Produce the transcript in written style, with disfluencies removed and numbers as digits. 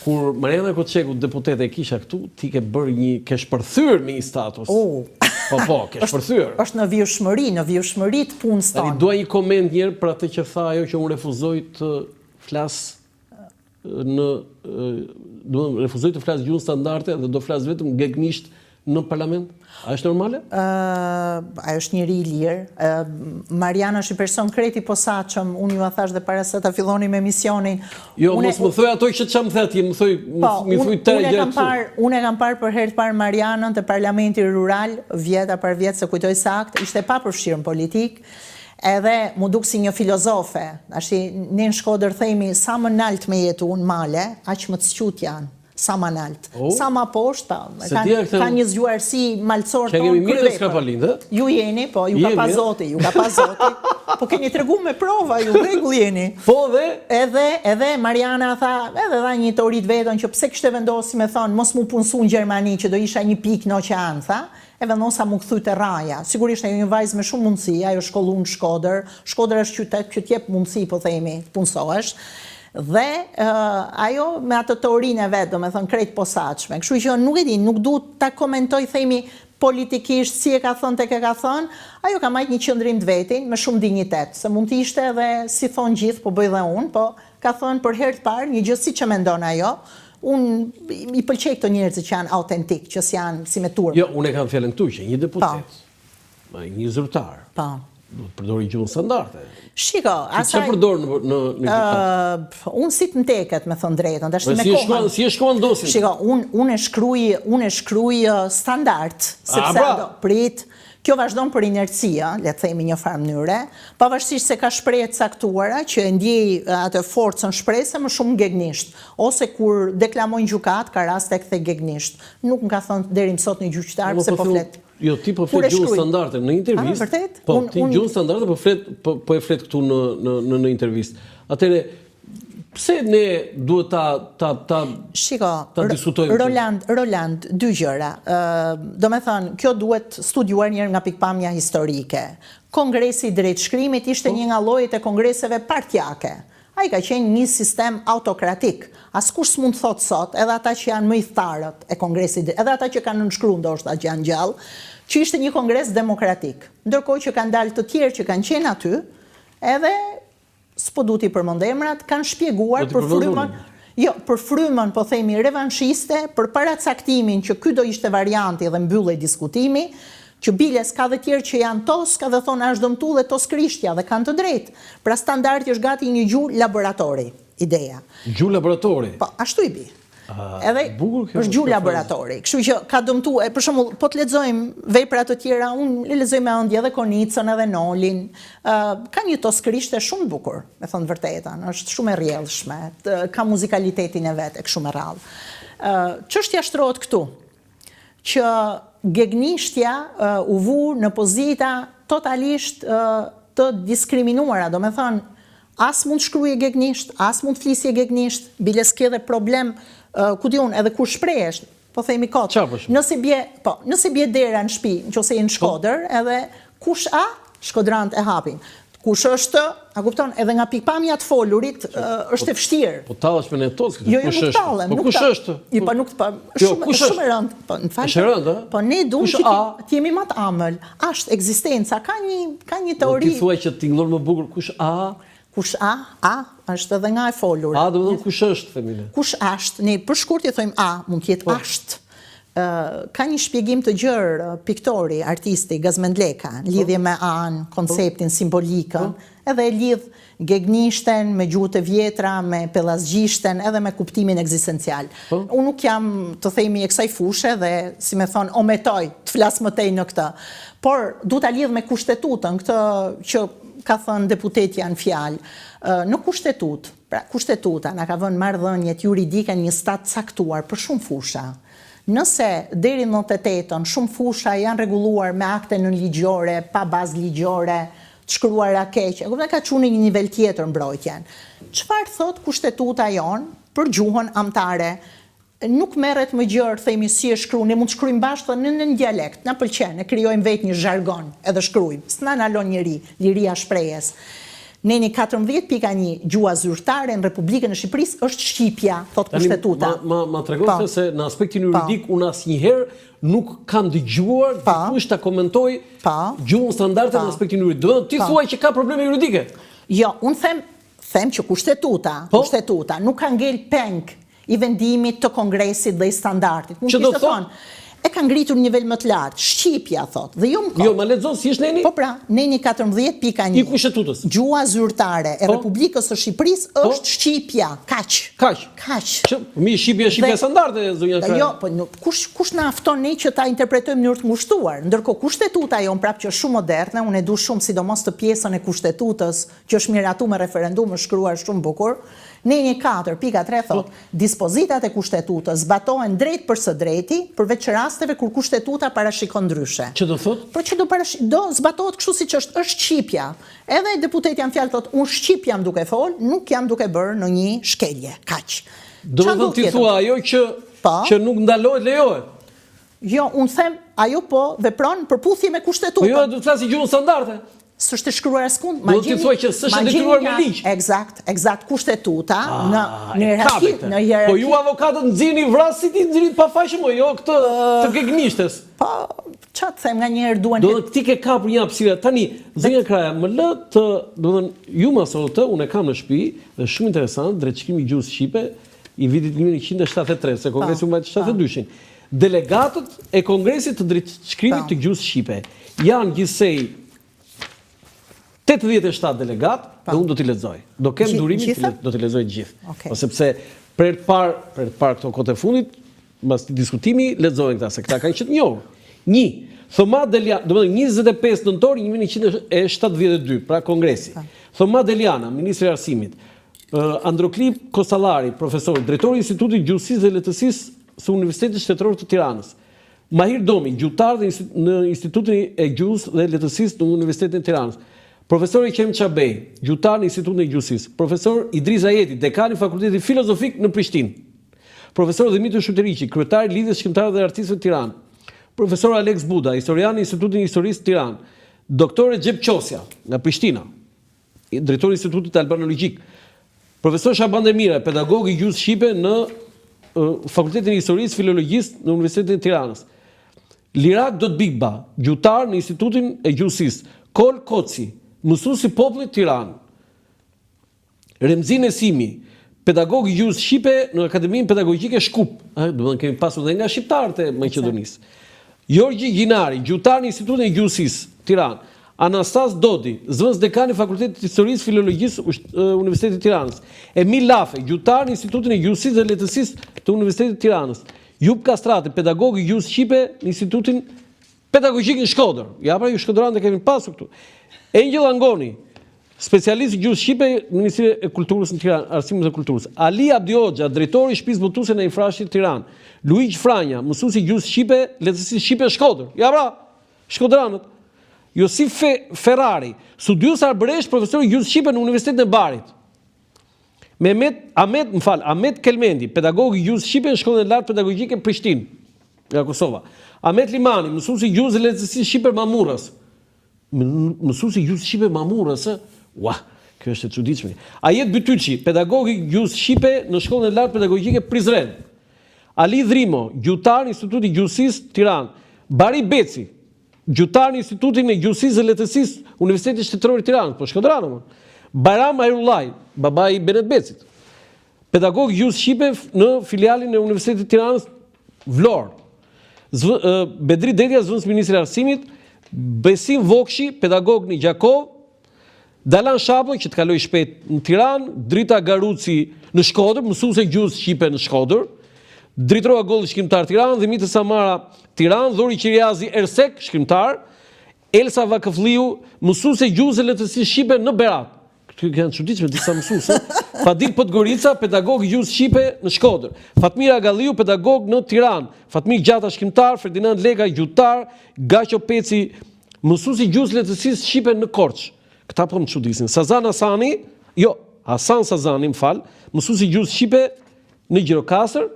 Kur Mariana Koçeku deputete kisha këtu, ti ke shpërthyer me një status. Po, ke shpërthyer. Është në vjushmëri të punës tonë. Dua një koment njëherë për atë që tha ajo që unë refuzoj të flas refuzoj të flas gjuhën standarde dhe do flas vetëm gegnisht në parlament? A është normale? Ajo është njëri I lirë. Mariana është I person kreti posaçëm, unë ju a thash dhe para se ta filloni me emisionin. Jo, mos më thuaj ato që çam the ti, më thuj tre gjëra këtu. Unë e kam parë për herë të parë Marianën te Parlamenti Rural, vjeta për vjet se kujtoj sakt, ishte pa përfshirë në politik. Edhe mu duk si një filozofe. Ne në Shkodër themi sa më nalt me jetu në male, aq më të squt janë. Sa ma nalt. Sa ma poshtë, ka një zgjuarsi malcor tonë. Që kemi mirë dhe s'ka palindë? Ju jeni, po, ju ka pa zoti. Po keni tregu me prova, ju rregull jeni. Po dhe? Edhe Mariana tha, edhe dha një teori të vetën që pse kishte vendosi me thonë, mos mu punësu në Gjermani që do isha një pikë në oqean, tha. E vendosa mu kthy te raja. Sigurisht ajo një vajzë me shumë mundësi, ajo shkollu në Shkodër. Shkodër është qytet që t'jep mundësi, po themi, të punësohesh. Dhe ajo me atë teorinë e vet, domethënë krejt posaçme. Kështu që nuk e di, nuk duhet ta komentoj themi politikisht si e ka thënë tek e ka thënë, ajo ka marrë një qendrim të vetin me shumë dinjitet, se mund të ishte edhe si thon gjithë, po bëj dhe unë, po ka thënë për herë të parë një gjë siç e mendon ajo. Unë I pëlqej këto njerëz që janë autentik, që janë si me turp. Jo, unë e kam fjalën këtu që një deputet, një zyrtar. Po. Do të përdori gjuhën standarde. Shiko, asaj... Çfarë përdor në gjykat? Unë si të mteket, me thënë drejtën. Si e shkruan dosin? Shiko, unë e shkruaj standard, sepse prit, kjo vazhdon për inercia, le të themi një farë mënyre, pavarësisht se ka shprehje të caktuara që e ndjej atë forcën shprehëse më shumë gegnisht, ose kur deklamojnë gjykat ka raste kthe gegnisht. Nuk më ka thënë deri më sot një gjyqtar se po flet. Jo, ti po flet gjuhën standarde në intervistë. Vërtet? Po, ti gjuhën standarde po e flet këtu në intervistë. Atëre, pse ne duhet ta diskutojmë? Roland, dy gjëra. Do me thënë, kjo duhet studiuar njërë nga pikpamja historike. Kongresi I drejtshkrimit ishte një nga llojet e kongreseve partjake. Ai ka qenë një sistem autokratik. Askush s'mund të thotë sot, edhe ata që janë më I tharët e kongresit, edhe ata që kanë nënshkruar ndoshta që janë gjallë, që ishte një kongres demokratik. Ndërkohë që kanë dalë të tjerë që kanë qenë aty, edhe s'po du t'i përmend emrat, kanë shpjeguar për frymën, për frymën, po themi, revanshiste, për paracaktimin që ky do ishte varianti dhe mbyllej diskutimi, që biles ka dhe tjerë që janë tos, ka dhe thonë është dëmtu dhe tos krishtja dhe kanë të drejtë. Pra standardi është gati një gjuhë laboratori, ideja. Gjuhë laboratori? Po, ashtu I bi. Edhe është gjuhë laboratori. Kështu që ka dëmtu, për shembull, po të lexojmë vepra të tjera, unë lexoj me ëndje edhe Konicën edhe Nolin. Ka një tos krishte shumë bukur, me thënë vërtetën, është shumë e rrjedhshme, ka muzikalitetin e vet, e kështu me radhë. Çështja shtrohet këtu, që gegnishtja u vu në pozita totalisht të diskriminuara, do me thonë, as mund shkruje gegnisht, as mund flisje gegnisht, biles ke dhe problem, ku di unë, edhe kur shprehesh, po themi kot, nëse bje dera në shtëpi, nëse je në Shkodër, edhe kush shkodrant e hapin. Kush është, a kupton, edhe nga pikpamja të folurit, është e vështirë. Po tallesh me ne tos këtë. Jo, nuk tallem. Po kush është? Jo, po nuk shumë e rënd. Po në fakt. Është rënd, a? Po ne duam që të jemi më të amël. Është ekzistenca, ka një teori. Ti thua që tingëllon më bukur kush Kush është edhe nga e folur. Do të thonë kush është femile. Kush është? Ne për shkurt I thojmë mund të jetë është. Ka një shpjegim të gjerë piktori, artisti Gazmendleka, lidhje me konceptin, simbolikën, edhe lidh gegnishten me gjuhët e vjetra, me pellazgjishten, edhe me kuptimin ekzistencial. Unë nuk jam të themi e kësaj fushe dhe, si me thonë, ometoj të flas më tej në këtë. Por du ta lidh me kushtetutën, këtë që ka thënë deputetja në fjalë. Në kushtetut, pra kushtetuta na ka vënë marrëdhëniet juridike një stat caktuar për shumë fusha. Nëse deri në 98-ën shumë fusha janë rregulluar me akte nënligjore, pa bazë ligjore, të shkruara keq, ka çuar në një nivel tjetër mbrojtjen. Çfarë thot kushtetuta jon për gjuhën amtare? Nuk merret më gjerë themi si e shkruajmë, ne mund të shkruajmë bashkë në dialekt, na pëlqen, ne krijojmë vetë një zhargon, edhe shkruajmë. S'na nalon njeri, liria shprehjes. Neni 14.1 gjua zyrtare në Republikën e Shqipërisë është Shqipja, thot kushtetuta. Ma tregon se në aspektin juridik unë asnjëherë nuk kam dëgjuar dikush ta komentoj gjuhën standarde në aspektin juridik. Do ti thuaj që ka probleme juridike. Jo, unë them që kushtetuta nuk ka ngel peng i vendimit të Kongresit dhe i standardit. Që do thonë? E ka ngritur një nivel më të lartë, Shqipja, thot, dhe jo më kohë. Jo, ma lexon si është neni? Po pra, neni 14.1. I kushtetutës. Gjua zyrtare e Republikës së Shqipërisë është Shqipja, kaq. Mi Shqipja standarde, zonja Krajë. Jo, po kush na afton ne që ta interpretojmë në mënyrë të ngushtuar, ndërkohë kushtetuta jon prapë që është shumë moderne, unë e du shumë sidomos të pjesën e kushtetutës, që është miratuar me referendum, është shkruar shumë bukur. Neni 4.3 thot, dispozitat e kushtetutës zbatohen drejt për së drejti, përveç rasteve kur kushtetuta parashikon ndryshe. Që do thot? Por që do zbatohet kështu siç është Shqipja. Edhe deputeti janë fjalë thot, unë Shqip jam duke fol, nuk jam duke bërë në një shkelje, kaq. Do të thotë ti thua ajo që nuk ndalohet, lejohet. Jo, unë them, ajo po vepron përputhje me kushtetutën. Po jo, do të flasi gjuhën standarde. S'është shkruar askund. Do të thuaj që s'është detyruar me ligj. Eksakt, kushtetuta në hierarki. Po ju avokatët nxirrni vrasit i nxirrit pafajshëm, jo këtë të gegmishtes. Po, çfarë them nganjëherë duan. Do të ti ke kapur një hapësirë. Tani, zonja Kraja, më lë të, domethënë, ju më sotë, unë e kam në shtëpi, është shumë interesant, drejtshkrimi i gjuhës shqipe i vitit 1973, se Kongresi u mbajt 72-shin. Delegatët e Kongresit të drejtshkrimit të gjuhës shqipe janë gjithsej 87 delegat, dhe unë do t'i lexoj. Do kem durimin, do t'i lexoj gjithë. Sepse për të parë këto kohët e fundit, mbas diskutimi, lexojnë këta, se këta kanë qenë njohur. Thoma Deliana, domethënë 25 nëntor 1972, pra Kongresi. Thoma Deliana, ministri i Arsimit, Androklip Kosallari, profesor, drejtori i Institutit Gjuhësisë dhe Lehtësisë së Universitetit Shtetëror të Tiranës. Mahir Domi, gjuhëtar në Institutin e Gjuhës dhe Lehtësisë në Universitetin e Tiranës. Profesor Iqem Çabej, gjuhëtar në Institutin e Gjuhësisë. Profesor Idris Ajeti, dekani i Fakultetit Filozofik në Prishtinë. Profesor Dimitri Shuteriqi, kryetar i Lidhjes Shqiptare dhe Artistëve të Tiranë. Profesor Alex Buda, historian në Institutin e Historisë të Tiranë. Doktor Recep Qosja, nga Prishtina, drejtori i Institutit Albanologjik. Profesor Shaban Demira, pedagog i gjuhës shqipe në Fakultetin e Historisë Filologjisë në Universitetin e Tiranës. Lirak Dotbigba, gjuhëtar në Institutin e Gjuhësisë. Kol Koci, mësuesi i popullit Tiranë. Remzi Nesimi, pedagog i gjuhës shqipe në Akademinë Pedagogjike Shkup. Domethënë kemi pasur edhe nga shqiptarët e Maqedonisë. Gjorgji Gjinari, gjuhëtar në Institutin e Gjuhësisë, Tiranë. Anastas Dodi, zëvendës dekan i Fakultetit të Historisë Filologjisë Universitetit të Tiranës. Emil Lafe, gjuhëtar në Institutin e Gjuhësisë dhe Lehtësisë të Universitetit të Tiranës. Jub Kastrati, pedagog i gjuhës shqipe në Institutin Pedagogjik në Shkodër. Ja pra ju shkodrantë kemi pasur këtu. Angel Angoni, specialist i gjuhës shqipe në Ministrinë e Kulturës në Tiranë, Arsimit dhe Kulturës. Ali Abdi Hoxha, drejtori i shtëpisë botuese në Infrashit të Tiranë. Luigi Franja, mësuesi i gjuhës shqipe, lehtësisë shqipe Shkodër. Ja pra, shkodranët. Josif Ferrari, studius arbëresh, profesor i gjuhës shqipe në Universitetin e Barit. Ahmet Kelmendi, pedagog i gjuhës shqipe në Shkollën e Lartë Pedagogjike Prishtinë, nga Kosova. Ahmet Limani, mësuesi i gjuhës dhe lehtësisë shqipe Mamurrës. Mësuesi i gjuhës shqipe Mamurrës, kjo është e çuditshme. Ajet Bytyçi, pedagog i gjuhës shqipe në Shkollën e Lartë Pedagogjike Prizren. Ali Dhrimo, gjuhëtar në Institutin e Gjuhësisë Tiranë. Bari Beci, gjuhëtar në Institutin e Gjuhësisë dhe Lehtësisë Universitetit Shtetëror i Tiranës, po shkodranë. Bajram Ajrullaj, babai i Benet Becit. Pedagog i gjuhës shqipe në filialin e Universitetit të Tiranës Vlorë. Bedri Dedja, zëvendës ministri i Arsimit. Besim Vokshi, pedagog në Gjakov. Dalan Shapo, që të kaloi shpejt në Tiranë. Drita Garuci në Shkodër, mësuese gjuhës shqipe në Shkodër. Dritroa Golli, shkrimtar Tiranë. Dhimitër Samara, Tiranë. Dhori Qiriazi Ersek, shkrimtar. Elsa Vakëfliu, mësuese gjuhës dhe lehtësisë shqipe në Berat. Këtu kanë çuditshme disa mësuese. Fadil Podgorica, pedagog i gjuhës shqipe në Shkodër. Fatmira Galliu, pedagog në Tiranë. Fatmir Gjata, shkrimtar. Ferdinand Lega, gjuhëtar. Gaço Peci, mësues i gjuhës lehtësisë shqipe në Korçë. Këta po më çudisin. Sazan Hasani, Hasan Sazani, mësues i gjuhës shqipe në Gjirokastër.